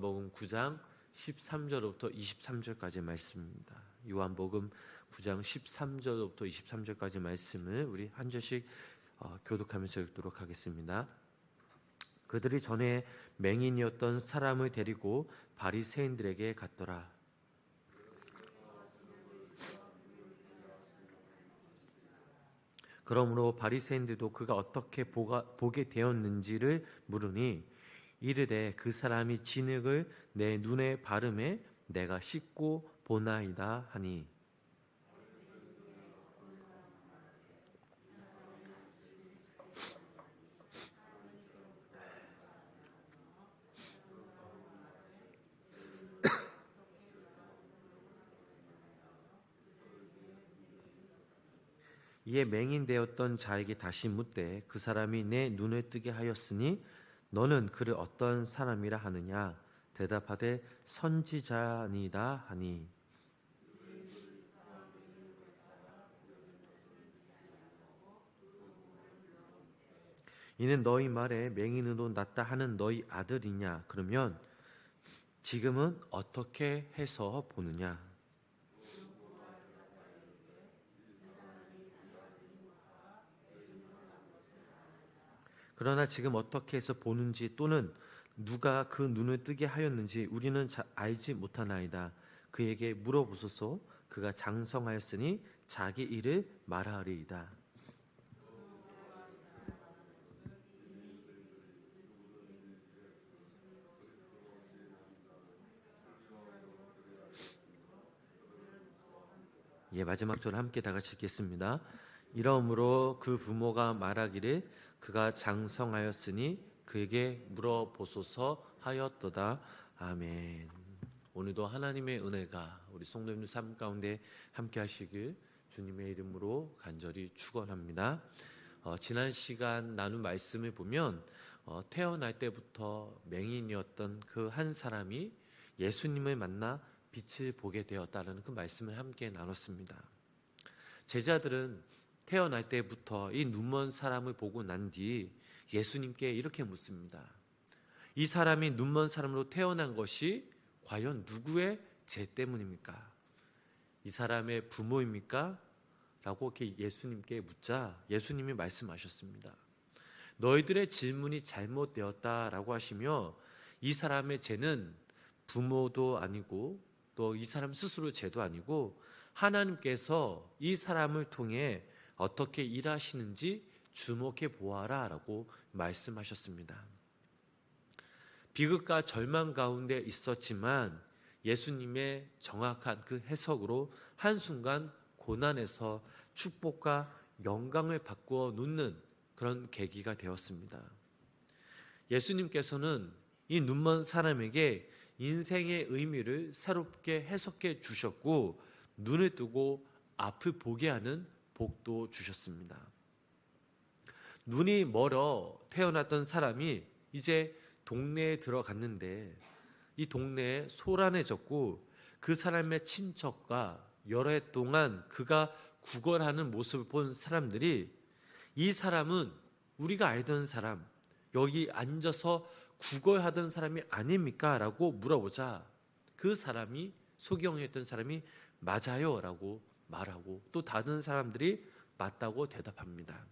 요한복음 9장 13절부터 23절까지 말씀입니다. 요한복음 9장 13절부터 23절까지 말씀을 우리 한 절씩 교독하면서 읽도록 하겠습니다. 그들이 전에 맹인이었던 사람을 데리고 바리새인들에게 갔더라. 그러므로 바리새인들도 그가 어떻게 보게 되었는지를 물으니 이르되 그 사람이 진흙을 내 눈에 바르매 내가 씻고 보나이다 하니, 이에 맹인되었던 자에게 다시 묻되 그 사람이 내 눈을 뜨게 하였으니 너는 그를 어떤 사람이라 하느냐? 대답하되 선지자니이다 하니, 이는 너희 말에 맹인으로 났다 하는 너희 아들이냐? 그러면 지금은 어떻게 해서 보느냐? 그러나 지금 어떻게 해서 보는지 또는 누가 그 눈을 뜨게 하였는지 우리는 알지 못하나이다. 그에게 물어보소서. 그가 장성하였으니 자기 일을 말하리이다. 마지막 절 함께 다 같이 읽겠습니다. 이러므로 그 부모가 말하기를 그가 장성하였으니 그에게 물어보소서 하였도다. 아멘. 오늘도 하나님의 은혜가 우리 성도님들 삶 가운데 함께 하시길 주님의 이름으로 간절히 축원합니다. 지난 시간 나눈 말씀을 보면 태어날 때부터 맹인이었던 그 한 사람이 예수님을 만나 빛을 보게 되었다는 그 말씀을 함께 나눴습니다. 제자들은 태어날 때부터 이 눈먼 사람을 보고 난 뒤 예수님께 이렇게 묻습니다. 이 사람이 눈먼 사람으로 태어난 것이 과연 누구의 죄 때문입니까? 이 사람의 부모입니까? 라고 이렇게 예수님께 묻자 예수님이 말씀하셨습니다. 너희들의 질문이 잘못되었다라고 하시며 이 사람의 죄는 부모도 아니고 또 이 사람 스스로 죄도 아니고 하나님께서 이 사람을 통해 어떻게 일하시는지 주목해 보아라 라고 말씀하셨습니다. 비극과 절망 가운데 있었지만 예수님의 정확한 그 해석으로 한순간 고난에서 축복과 영광을 바꾸어 놓는 그런 계기가 되었습니다. 예수님께서는 이 눈먼 사람에게 인생의 의미를 새롭게 해석해 주셨고 눈을 뜨고 앞을 보게 하는 복도 주셨습니다. 눈이 멀어 태어났던 사람이 이제 동네에 들어갔는데 이 동네에 소란해졌고 그 사람의 친척과 여러 해 동안 그가 구걸하는 모습을 본 사람들이 이 사람은 우리가 알던 사람, 여기 앉아서 구걸하던 사람이 아닙니까? 라고 물어보자 그 사람이 소경했던 사람이 맞아요 라고 말하고 또 다른 사람들이 맞다고 대답합니다.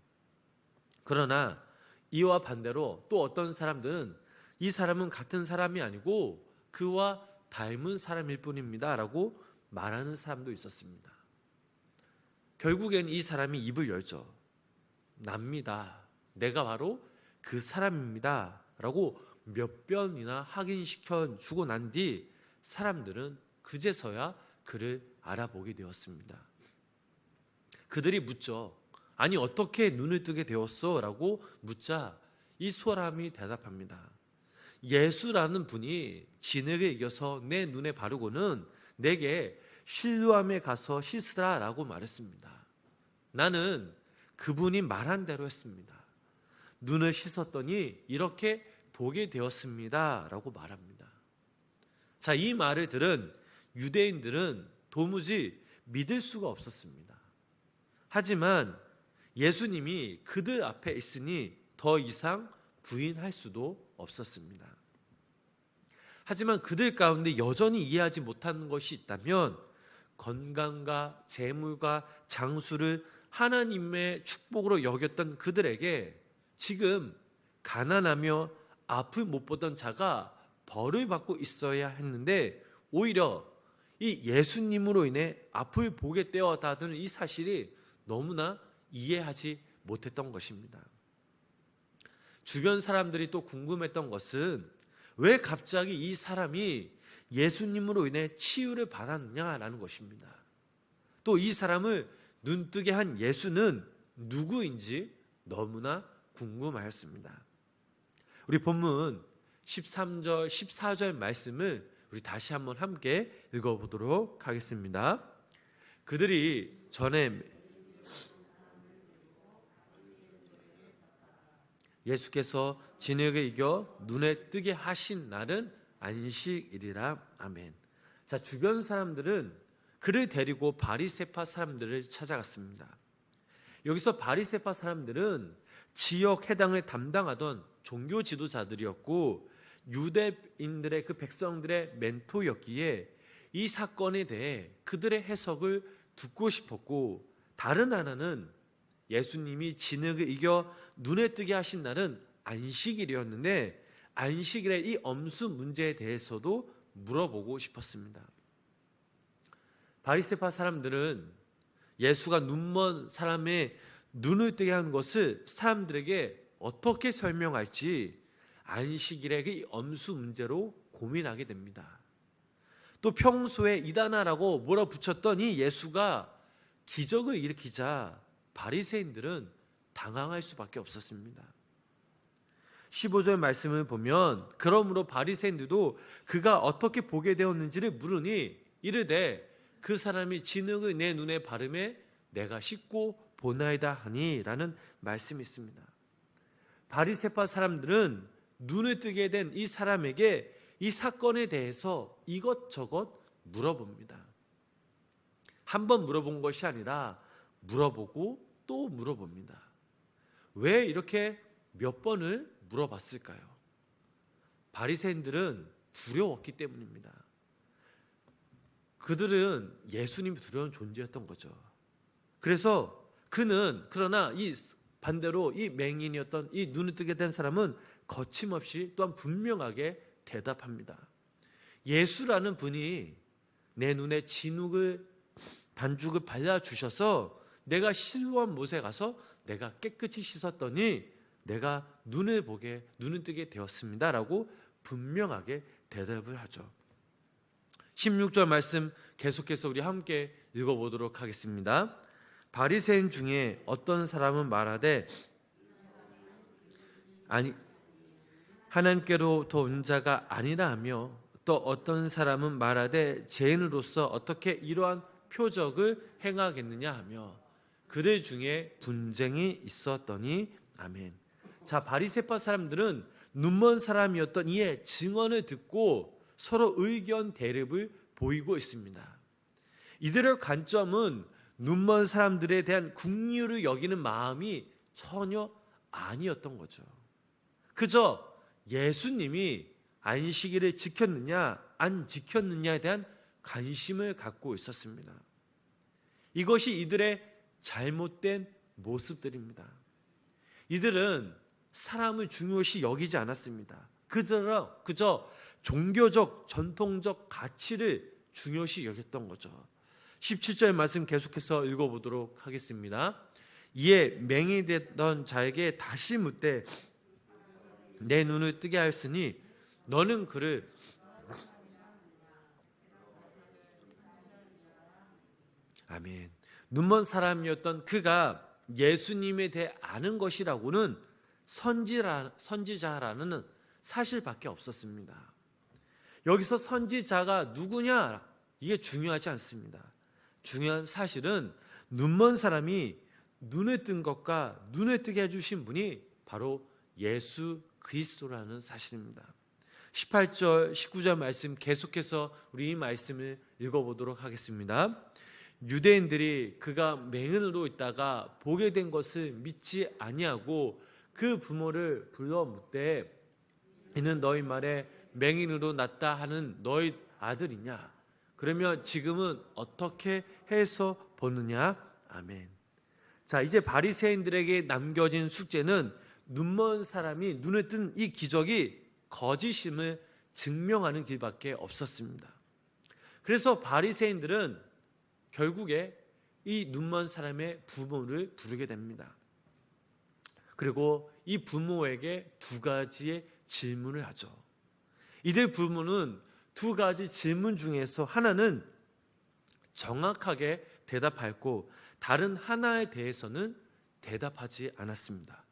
그러나 이와 반대로 또 어떤 사람들은 이 사람은 같은 사람이 아니고 그와 닮은 사람일 뿐입니다 라고 말하는 사람도 있었습니다. 결국엔 이 사람이 입을 열죠. 납니다. 내가 바로 그 사람입니다 라고 몇 번이나 확인시켜 주고 난 뒤 사람들은 그제서야 그를 알아보게 되었습니다. 그들이 묻죠. 아니 어떻게 눈을 뜨게 되었어? 라고 묻자 이 사람이 대답합니다. 예수라는 분이 진흙에 이겨서 내 눈에 바르고는 내게 실로암에 가서 씻으라 라고 말했습니다. 나는 그분이 말한 대로 했습니다. 눈을 씻었더니 이렇게 보게 되었습니다 라고 말합니다. 자, 이 말을 들은 유대인들은 도무지 믿을 수가 없었습니다. 하지만 예수님이 그들 앞에 있으니 더 이상 부인할 수도 없었습니다. 하지만 그들 가운데 여전히 이해하지 못하는 것이 있다면 건강과 재물과 장수를 하나님의 축복으로 여겼던 그들에게 지금 가난하며 앞을 못 보던 자가 벌을 받고 있어야 했는데 오히려 이 예수님으로 인해 앞을 보게 되었다는 이 사실이 너무나 이해하지 못했던 것입니다. 주변 사람들이 또 궁금했던 것은 왜 갑자기 이 사람이 예수님으로 인해 치유를 받았느냐라는 것입니다. 또 이 사람을 눈뜨게 한 예수는 누구인지 너무나 궁금하였습니다. 우리 본문 13절, 14절 말씀을 우리 다시 한번 함께 읽어보도록 하겠습니다. 그들이 전에 예수께서 진흙을 이겨 눈에 뜨게 하신 날은 안식일이라. 아멘. 자, 주변 사람들은 그를 데리고 바리새파 사람들을 찾아갔습니다. 여기서 바리새파 사람들은 지역 해당을 담당하던 종교 지도자들이었고 유대인들의 그 백성들의 멘토였기에 이 사건에 대해 그들의 해석을 듣고 싶었고, 다른 하나는 예수님이 진흙을 이겨 눈에 뜨게 하신 날은 안식일이었는데 안식일의 이 엄수 문제에 대해서도 물어보고 싶었습니다. 바리새파 사람들은 예수가 눈먼 사람의 눈을 뜨게 한 것을 사람들에게 어떻게 설명할지 안식일의 그 엄수 문제로 고민하게 됩니다. 또 평소에 이다나라고 몰아붙였던 이 예수가 기적을 일으키자 바리새인들은 당황할 수밖에 없었습니다. 15절 말씀을 보면 그러므로 바리새인들도 그가 어떻게 보게 되었는지를 물으니 이르되 그 사람이 진흙을 내 눈에 바르매 내가 씻고 보나이다 하니 라는 말씀이 있습니다. 바리새파 사람들은 눈을 뜨게 된 이 사람에게 이 사건에 대해서 이것저것 물어봅니다. 한 번 물어본 것이 아니라 물어보고 또 물어봅니다. 왜 이렇게 몇 번을 물어봤을까요? 바리새인들은 두려웠기 때문입니다. 그들은 예수님이 두려운 존재였던 거죠. 그래서 그러나 이 반대로 이 맹인이었던 이 눈을 뜨게 된 사람은 거침없이 또한 분명하게 대답합니다. 예수라는 분이 내 눈에 반죽을 발라주셔서 내가 실로암 못에 가서 내가 깨끗이 씻었더니 내가 눈을 뜨게 되었습니다 라고 분명하게 대답을 하죠. 16절 말씀 계속해서 우리 함께 읽어보도록 하겠습니다. 바리새인 중에 어떤 사람은 말하되 아니 하나님께로부터 온 자가 아니라 하며 또 어떤 사람은 말하되 죄인으로서 어떻게 이러한 표적을 행하겠느냐 하며 그들 중에 분쟁이 있었더니. 아멘. 자, 바리새파 사람들은 눈먼 사람이었던 이의 증언을 듣고 서로 의견 대립을 보이고 있습니다. 이들의 관점은 눈먼 사람들에 대한 긍휼을 여기는 마음이 전혀 아니었던 거죠. 그저 예수님이 안식일을 지켰느냐 안 지켰느냐에 대한 관심을 갖고 있었습니다. 이것이 이들의 잘못된 모습들입니다. 이들은 사람을 중요시 여기지 않았습니다. 그저 종교적 전통적 가치를 중요시 여겼던 거죠. 17절 말씀 계속해서 읽어보도록 하겠습니다. 이에 맹인이 되던 자에게 다시 묻되 내 눈을 뜨게 하였으니 너는 그를 아멘. 눈먼 사람이었던 그가 예수님에 대해 아는 것이라고는 선지자라는 사실밖에 없었습니다. 여기서 선지자가 누구냐? 이게 중요하지 않습니다. 중요한 사실은 눈먼 사람이 눈을 뜬 것과 눈을 뜨게 해주신 분이 바로 예수 그리스도라는 사실입니다. 18절 19절 말씀 계속해서 우리 이 말씀을 읽어보도록 하겠습니다. 유대인들이 그가 맹인으로 있다가 보게 된 것을 믿지 아니하고 그 부모를 불러 묻되 이는 너희 말에 맹인으로 낳다 하는 너희 아들이냐? 그러면 지금은 어떻게 해서 보느냐? 아멘. 자, 이제 바리새인들에게 남겨진 숙제는 눈먼 사람이 눈에 뜬 이 기적이 거짓임을 증명하는 길밖에 없었습니다. 그래서 바리새인들은 결국에 이 눈먼 사람의 부모를 부르게 됩니다. 그리고 이 부모에게 두 가지의 질문을 하죠. 이들 부모는 두 가지 질문 중에서 하나는 정확하게 대답했고 다른 하나에 대해서는 대답하지 않았습니다.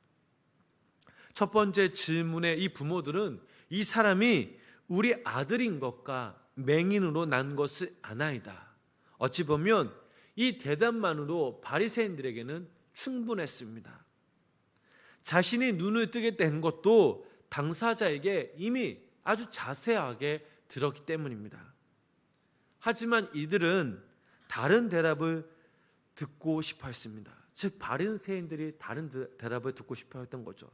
첫 번째 질문에 이 부모들은 이 사람이 우리 아들인 것과 맹인으로 난 것을 아나이다. 어찌 보면 이 대답만으로 바리새인들에게는 충분했습니다. 자신이 눈을 뜨게 된 것도 당사자에게 이미 아주 자세하게 들었기 때문입니다. 하지만 이들은 다른 대답을 듣고 싶어 했습니다. 즉 바리새인들이 다른 대답을 듣고 싶어 했던 거죠.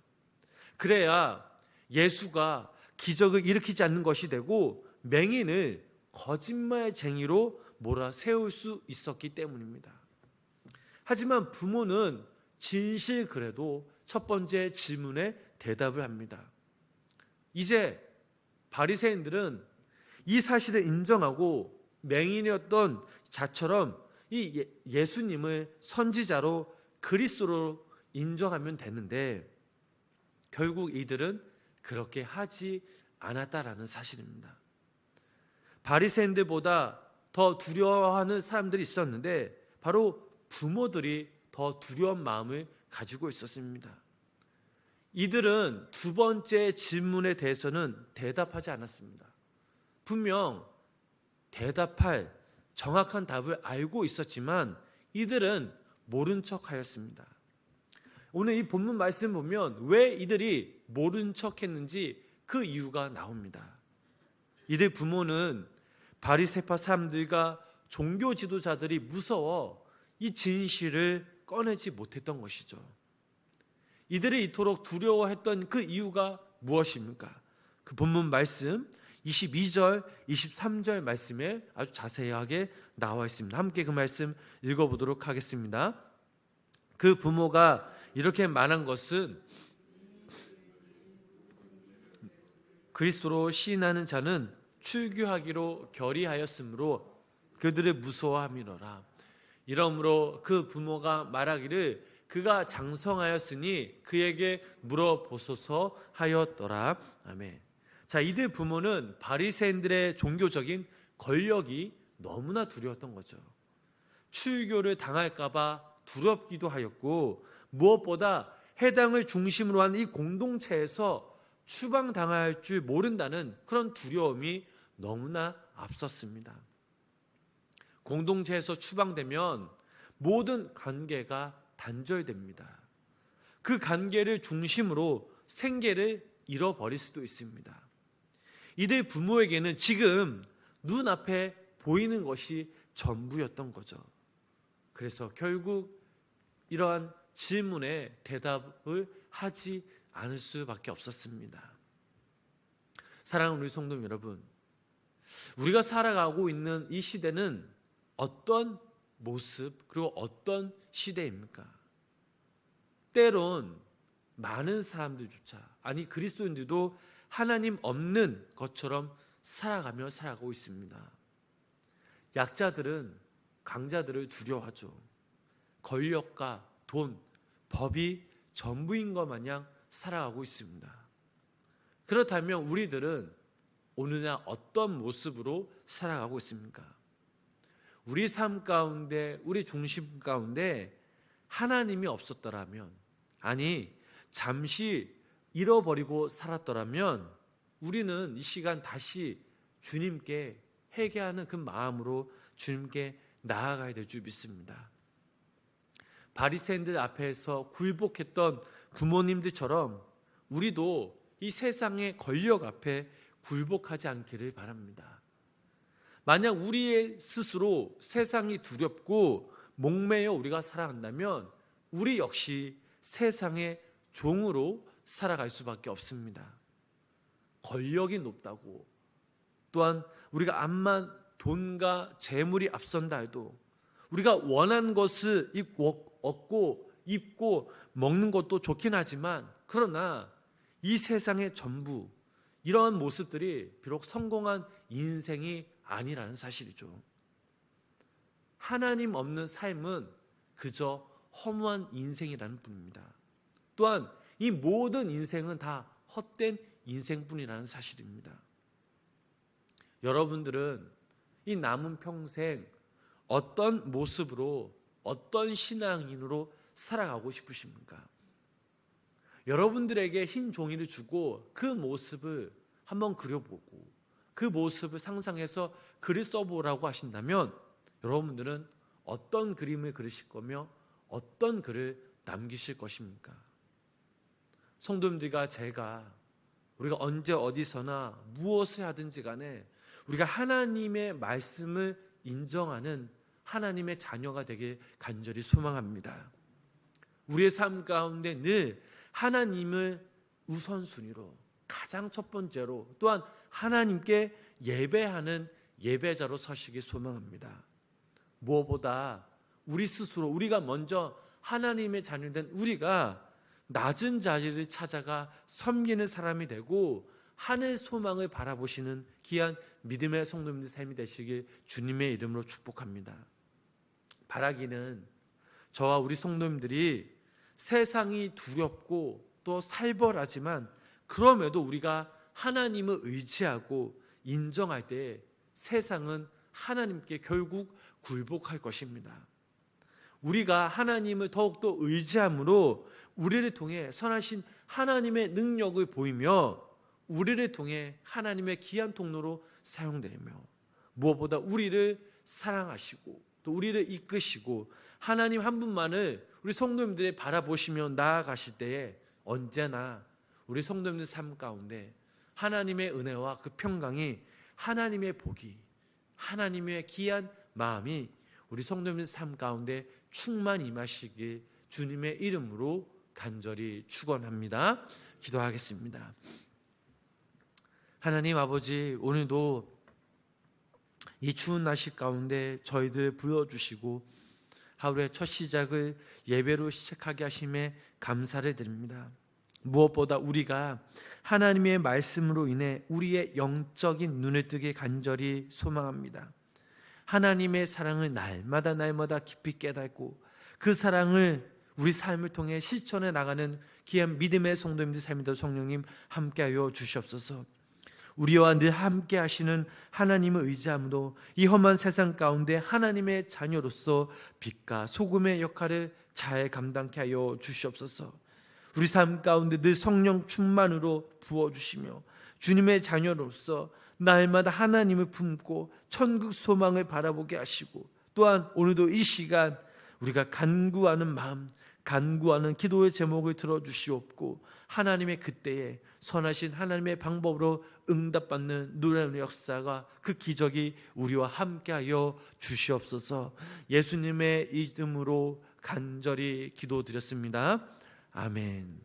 그래야 예수가 기적을 일으키지 않는 것이 되고 맹인을 거짓말쟁이로 몰아세울 수 있었기 때문입니다. 하지만 부모는 진실 그래도 첫 번째 질문에 대답을 합니다. 이제 바리새인들은 이 사실을 인정하고 맹인이었던 자처럼 이 예수님을 선지자로 그리스도로 인정하면 되는데 결국 이들은 그렇게 하지 않았다라는 사실입니다. 바리새인들보다 더 두려워하는 사람들이 있었는데 바로 부모들이 더 두려운 마음을 가지고 있었습니다. 이들은 두 번째 질문에 대해서는 대답하지 않았습니다. 분명 대답할 정확한 답을 알고 있었지만 이들은 모른 척하였습니다. 오늘 이 본문 말씀 보면 왜 이들이 모른 척했는지 그 이유가 나옵니다. 이들 부모는 바리새파 사람들과 종교 지도자들이 무서워 이 진실을 꺼내지 못했던 것이죠. 이들이 이토록 두려워했던 그 이유가 무엇입니까? 그 본문 말씀 22절, 23절 말씀에 아주 자세하게 나와 있습니다. 함께 그 말씀 읽어보도록 하겠습니다. 그 부모가 이렇게 말한 것은 그리스도로 시인하는 자는 출교하기로 결의하였으므로 그들을 무서워함이로라. 이러므로 그 부모가 말하기를 그가 장성하였으니 그에게 물어보소서 하였더라. 아멘. 자, 이들 부모는 바리새인들의 종교적인 권력이 너무나 두려웠던 거죠. 출교를 당할까 봐 두렵기도 하였고 무엇보다 해당을 중심으로 한 이 공동체에서 추방당할 줄 모른다는 그런 두려움이 너무나 앞섰습니다. 공동체에서 추방되면 모든 관계가 단절됩니다. 그 관계를 중심으로 생계를 잃어버릴 수도 있습니다. 이들 부모에게는 지금 눈앞에 보이는 것이 전부였던 거죠. 그래서 결국 이러한 질문에 대답을 하지 않을 수밖에 없었습니다. 사랑하는 우리 성도 여러분, 우리가 살아가고 있는 이 시대는 어떤 모습 그리고 어떤 시대입니까? 때론 많은 사람들조차 아니 그리스도인들도 하나님 없는 것처럼 살아가고 있습니다. 약자들은 강자들을 두려워하죠. 권력과 돈, 법이 전부인 것 마냥 살아가고 있습니다. 그렇다면 우리들은 오늘날 어떤 모습으로 살아가고 있습니까? 우리 삶 가운데, 우리 중심 가운데 하나님이 없었더라면, 아니 잠시 잃어버리고 살았더라면 우리는 이 시간 다시 주님께 회개하는 그 마음으로 주님께 나아가야 될 줄 믿습니다. 바리새인들 앞에서 굴복했던 부모님들처럼 우리도 이 세상의 권력 앞에 굴복하지 않기를 바랍니다. 만약 우리의 스스로 세상이 두렵고 목매여 우리가 살아간다면 우리 역시 세상의 종으로 살아갈 수밖에 없습니다. 권력이 높다고, 또한 우리가 암만 돈과 재물이 앞선다 해도 우리가 원하는 것을 얻고 입고 먹는 것도 좋긴 하지만, 그러나 이 세상의 전부, 이러한 모습들이 비록 성공한 인생이 아니라는 사실이죠. 하나님 없는 삶은 그저 허무한 인생이라는 뿐입니다. 또한 이 모든 인생은 다 헛된 인생뿐이라는 사실입니다. 여러분들은 이 남은 평생 어떤 모습으로, 어떤 신앙인으로 살아가고 싶으십니까? 여러분들에게 흰 종이를 주고 그 모습을 한번 그려보고 그 모습을 상상해서 글을 써보라고 하신다면 여러분들은 어떤 그림을 그리실 거며 어떤 글을 남기실 것입니까? 성도님들과 제가, 우리가 언제 어디서나 무엇을 하든지 간에 우리가 하나님의 말씀을 인정하는 하나님의 자녀가 되길 간절히 소망합니다. 우리의 삶 가운데 늘 하나님을 우선순위로, 가장 첫 번째로, 또한 하나님께 예배하는 예배자로 서시길 소망합니다. 무엇보다 우리 스스로, 우리가 먼저 하나님의 자녀된 우리가 낮은 자리를 찾아가 섬기는 사람이 되고 하늘 소망을 바라보시는 귀한 믿음의 성도님들 삶이 되시길 주님의 이름으로 축복합니다. 바라기는 저와 우리 성도님들이 세상이 두렵고 또 살벌하지만 그럼에도 우리가 하나님을 의지하고 인정할 때 세상은 하나님께 결국 굴복할 것입니다. 우리가 하나님을 더욱더 의지함으로 우리를 통해 선하신 하나님의 능력을 보이며 우리를 통해 하나님의 귀한 통로로 사용되며 무엇보다 우리를 사랑하시고 또 우리를 이끄시고 하나님 한 분만을 우리 성도님들이 바라보시며 나아가실 때에 언제나 우리 성도님들 삶 가운데 하나님의 은혜와 그 평강이, 하나님의 복이, 하나님의 귀한 마음이 우리 성도님들 삶 가운데 충만 임하시길 주님의 이름으로 간절히 축원합니다. 기도하겠습니다. 하나님 아버지, 오늘도 이 추운 날씨 가운데 저희들 부어주시고 하루의 첫 시작을 예배로 시작하게 하심에 감사를 드립니다. 무엇보다 우리가 하나님의 말씀으로 인해 우리의 영적인 눈을 뜨게 간절히 소망합니다. 하나님의 사랑을 날마다 깊이 깨닫고 그 사랑을 우리 삶을 통해 실천해 나가는 귀한 믿음의 성도님들 삶이다. 성령님 함께하여 주시옵소서. 우리와 늘 함께 하시는 하나님을 의지함으로 이 험한 세상 가운데 하나님의 자녀로서 빛과 소금의 역할을 잘 감당케 하여 주시옵소서. 우리 삶 가운데 늘 성령 충만으로 부어주시며 주님의 자녀로서 날마다 하나님을 품고 천국 소망을 바라보게 하시고 또한 오늘도 이 시간 우리가 간구하는 마음, 간구하는 기도의 제목을 들어주시옵고 하나님의 그때에 선하신 하나님의 방법으로 응답받는 놀라운 역사가, 그 기적이 우리와 함께하여 주시옵소서. 예수님의 이름으로 간절히 기도드렸습니다. 아멘.